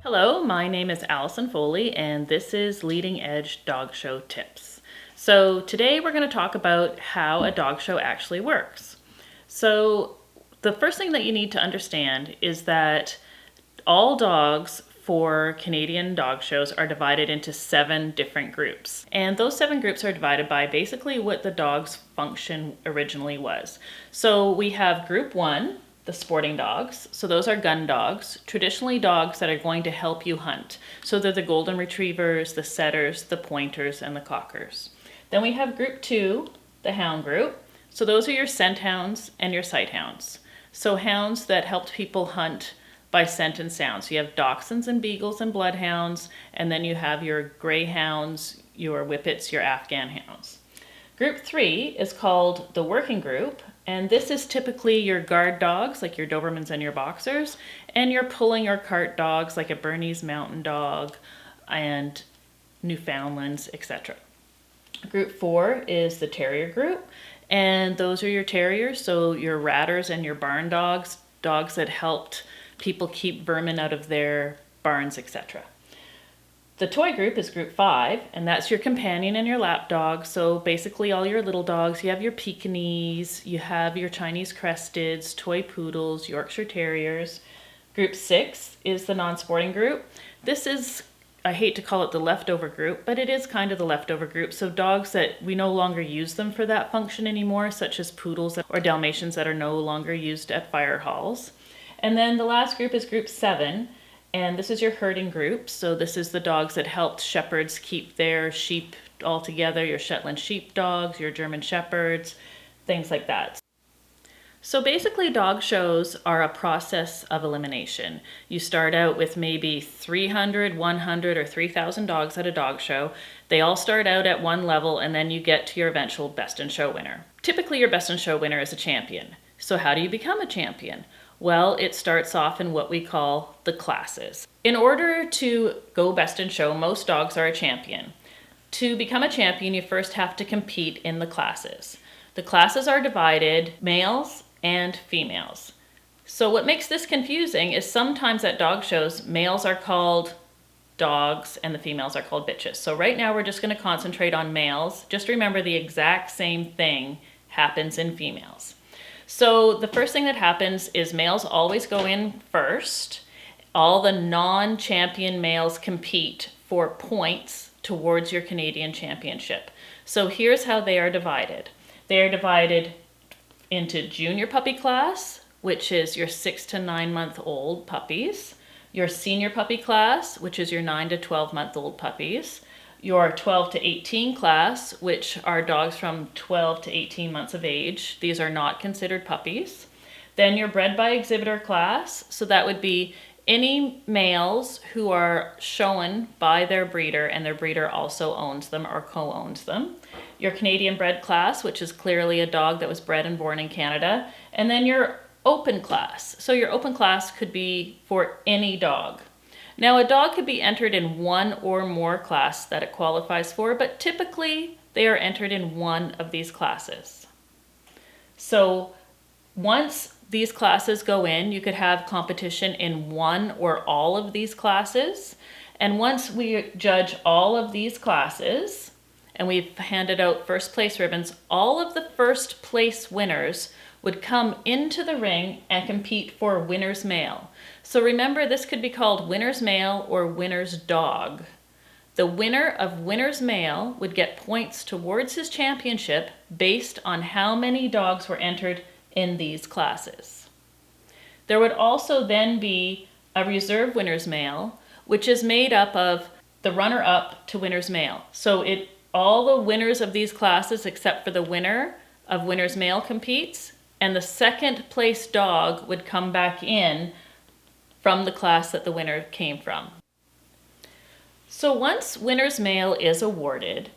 Hello, my name is Allison Foley and this is Leading Edge Dog Show Tips. So today we're going to talk about how a dog show actually works. So the first thing that you need to understand is that all dogs for Canadian dog shows are divided into 7 different groups. And those 7 groups are divided by basically what the dog's function originally was. So we have group 1, the sporting dogs. So those are gun dogs, traditionally dogs that are going to help you hunt. So they're the golden retrievers, the setters, the pointers, and the cockers. Then we have group 2, the hound group. So those are your scent hounds and your sight hounds. So hounds that helped people hunt by scent and sound. So you have dachshunds and beagles and bloodhounds, and then you have your greyhounds, your whippets, your Afghan hounds. Group 3 is called the working group, and this is typically your guard dogs, like your Dobermans and your Boxers, and your pulling or cart dogs, like a Bernese Mountain Dog and Newfoundlands, etc. Group 4 is the terrier group, and those are your terriers, so your ratters and your barn dogs, dogs that helped people keep vermin out of their barns, etc. The toy group is group 5, and that's your companion and your lap dog. So basically all your little dogs. You have your Pekingese, you have your Chinese Cresteds, toy poodles, Yorkshire Terriers. Group 6 is the non-sporting group. This is, I hate to call it the leftover group, but it is kind of the leftover group. So dogs that we no longer use them for that function anymore, such as poodles or Dalmatians that are no longer used at fire halls. And then the last group is group 7, and this is your herding group. So this is the dogs that helped shepherds keep their sheep all together, your Shetland sheepdogs, your German shepherds, things like that. So basically dog shows are a process of elimination. You start out with maybe 300, 100, or 3,000 dogs at a dog show. They all start out at one level, and then you get to your eventual best in show winner. Typically your best in show winner is a champion. So how do you become a champion? Well, it starts off in what we call the classes. In order to go best in show, most dogs are a champion. To become a champion, you first have to compete in the classes. The classes are divided males and females. So what makes this confusing is sometimes at dog shows, males are called dogs and the females are called bitches. So right now we're just going to concentrate on males. Just remember the exact same thing happens in females. So the first thing that happens is males always go in first. All the non-champion males compete for points towards your Canadian championship. So here's how they are divided. They are divided into junior puppy class, which is your 6 to 9 month old puppies, your senior puppy class, which is your 9 to 12 month old puppies, your 12 to 18 class, which are dogs from 12 to 18 months of age. These are not considered puppies. Then your bred by exhibitor class. So that would be any males who are shown by their breeder and their breeder also owns them or co-owns them. Your Canadian bred class, which is clearly a dog that was bred and born in Canada. And then your open class. So your open class could be for any dog. Now, a dog could be entered in one or more class that it qualifies for, but typically they are entered in one of these classes. So once these classes go in, you could have competition in one or all of these classes. And once we judge all of these classes, and we've handed out first place ribbons, all of the first place winners would come into the ring and compete for winner's male. So remember, this could be called winner's male or winner's dog. The winner of winner's male would get points towards his championship based on how many dogs were entered in these classes. There would also then be a reserve winner's male, which is made up of the runner-up to winner's male. So all the winners of these classes except for the winner of winner's male competes, and the second place dog would come back in from the class that the winner came from. So once winner's male is awarded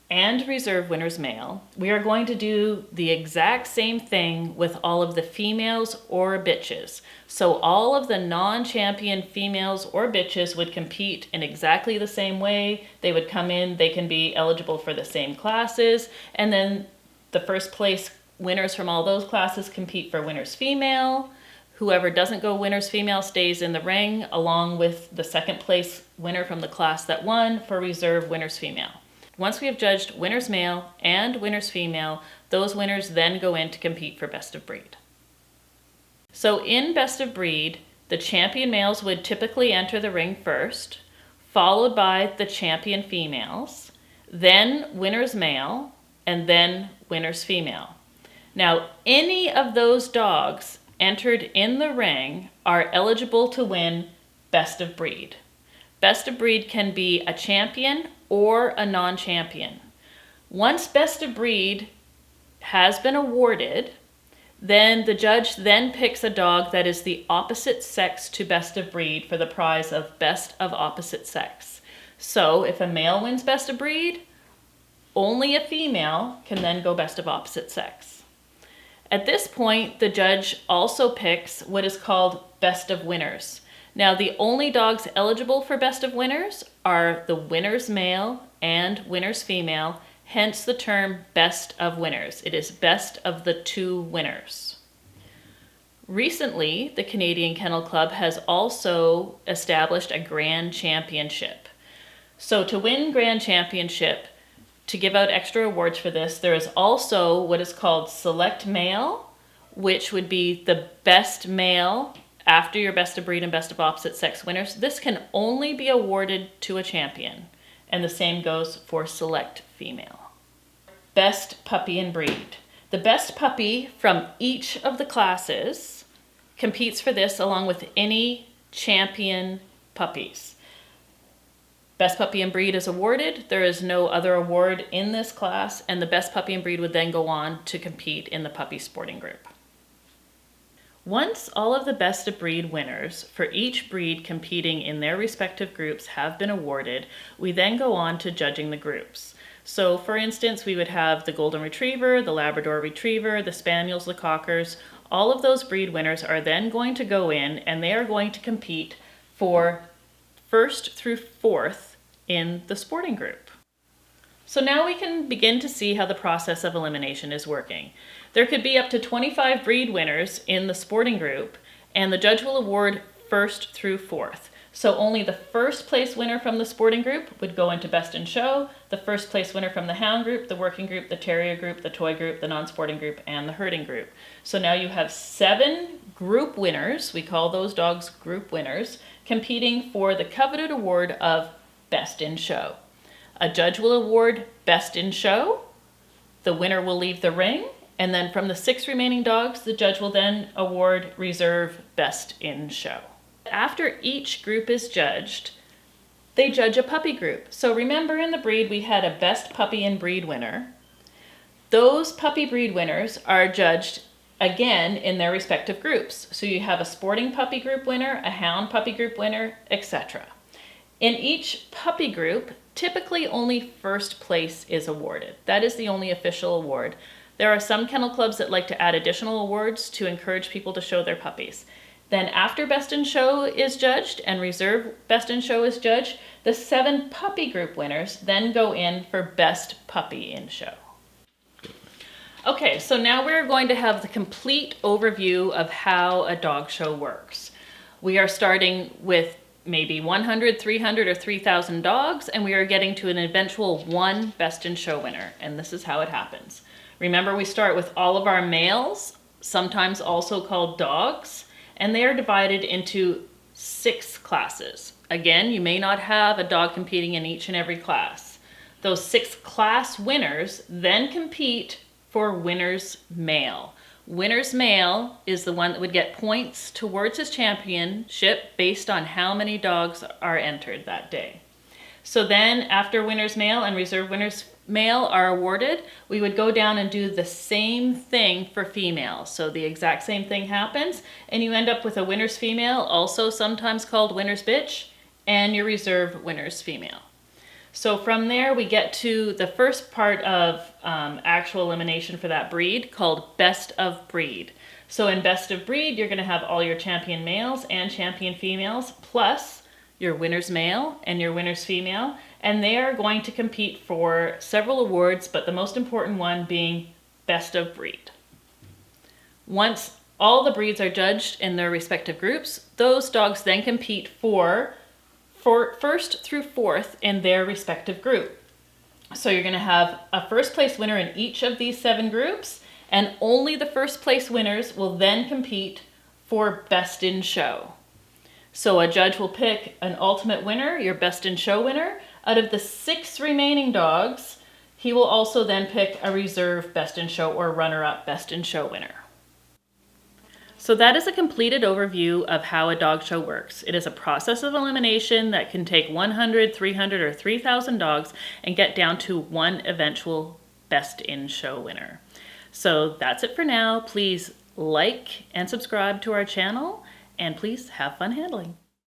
and reserve winner's male, we are going to do the exact same thing with all of the females or bitches. So all of the non-champion females or bitches would compete in exactly the same way. They would come in, they can be eligible for the same classes, and then the first place winners from all those classes compete for winner's female, Whoever doesn't go winners female stays in the ring along with the second place winner from the class that won for reserve winners female. Once we have judged winners male and winners female, those winners then go in to compete for best of breed. So in best of breed, the champion males would typically enter the ring first, followed by the champion females, then winners male, and then winners female. Now, any of those dogs entered in the ring are eligible to win best of breed. Best of breed can be a champion or a non-champion. Once best of breed has been awarded, then the judge then picks a dog that is the opposite sex to best of breed for the prize of best of opposite sex. So if a male wins best of breed, only a female can then go best of opposite sex. At this point, the judge also picks what is called best of winners. Now, the only dogs eligible for best of winners are the winners male and winners female, hence the term best of winners. It is best of the two winners. Recently, the Canadian Kennel Club has also established a grand championship. So to win grand championship, to give out extra awards for this, there is also what is called select male, which would be the best male after your best of breed and best of opposite sex winners. This can only be awarded to a champion, and the same goes for select female. Best puppy and breed. The best puppy from each of the classes competes for this along with any champion puppies. Best puppy and breed is awarded. There is no other award in this class, and the best puppy and breed would then go on to compete in the puppy sporting group. Once all of the best of breed winners for each breed competing in their respective groups have been awarded, we then go on to judging the groups. So for instance, we would have the Golden Retriever, the Labrador Retriever, the Spaniels, the Cockers. All of those breed winners are then going to go in and they are going to compete for first through fourth in the sporting group. So now we can begin to see how the process of elimination is working. There could be up to 25 breed winners in the sporting group, and the judge will award first through fourth. So only the first place winner from the sporting group would go into best in show, the first place winner from the hound group, the working group, the terrier group, the toy group, the non-sporting group, and the herding group. So now you have 7 group winners, we call those dogs group winners, competing for the coveted award of best in show. A judge will award best in show, the winner will leave the ring, and then from the 6 remaining dogs, the judge will then award reserve best in show. After each group is judged, they judge a puppy group. So remember in the breed, we had a best puppy and breed winner. Those puppy breed winners are judged again in their respective groups. So you have a sporting puppy group winner, a hound puppy group winner, etc. In each puppy group, typically only first place is awarded. That is the only official award. There are some kennel clubs that like to add additional awards to encourage people to show their puppies. Then after best in show is judged and reserve best in show is judged, the 7 puppy group winners then go in for best puppy in show. Okay, so now we're going to have the complete overview of how a dog show works. We are starting with maybe 100, 300, or 3,000 dogs, and we are getting to an eventual 1 best in show winner, and this is how it happens. Remember, we start with all of our males, sometimes also called dogs, and they are divided into 6 classes. Again, you may not have a dog competing in each and every class. Those 6 class winners then compete for winners male. Winners male is the one that would get points towards his championship based on how many dogs are entered that day. So then after winners male and reserve winners male are awarded, we would go down and do the same thing for females. So the exact same thing happens, and you end up with a winner's female, also sometimes called winner's bitch, and your reserve winner's female. So from there we get to the first part of actual elimination for that breed called best of breed. So in best of breed, you're going to have all your champion males and champion females, plus your winner's male and your winner's female, and they are going to compete for several awards, but the most important one being best of breed. Once All the breeds are judged in their respective groups. Those dogs then compete for first through fourth in their respective group. So you're going to have a first place winner in each of these 7 groups, and only the first place winners will then compete for best in show. So a judge will pick an ultimate winner, your best in show winner. Out of the 6 remaining dogs, he will also then pick a reserve best in show or runner-up best in show winner. So that is a completed overview of how a dog show works. It is a process of elimination that can take 100, 300, or 3,000 dogs and get down to one eventual best in show winner. So that's it for now. Please like and subscribe to our channel, and please have fun handling.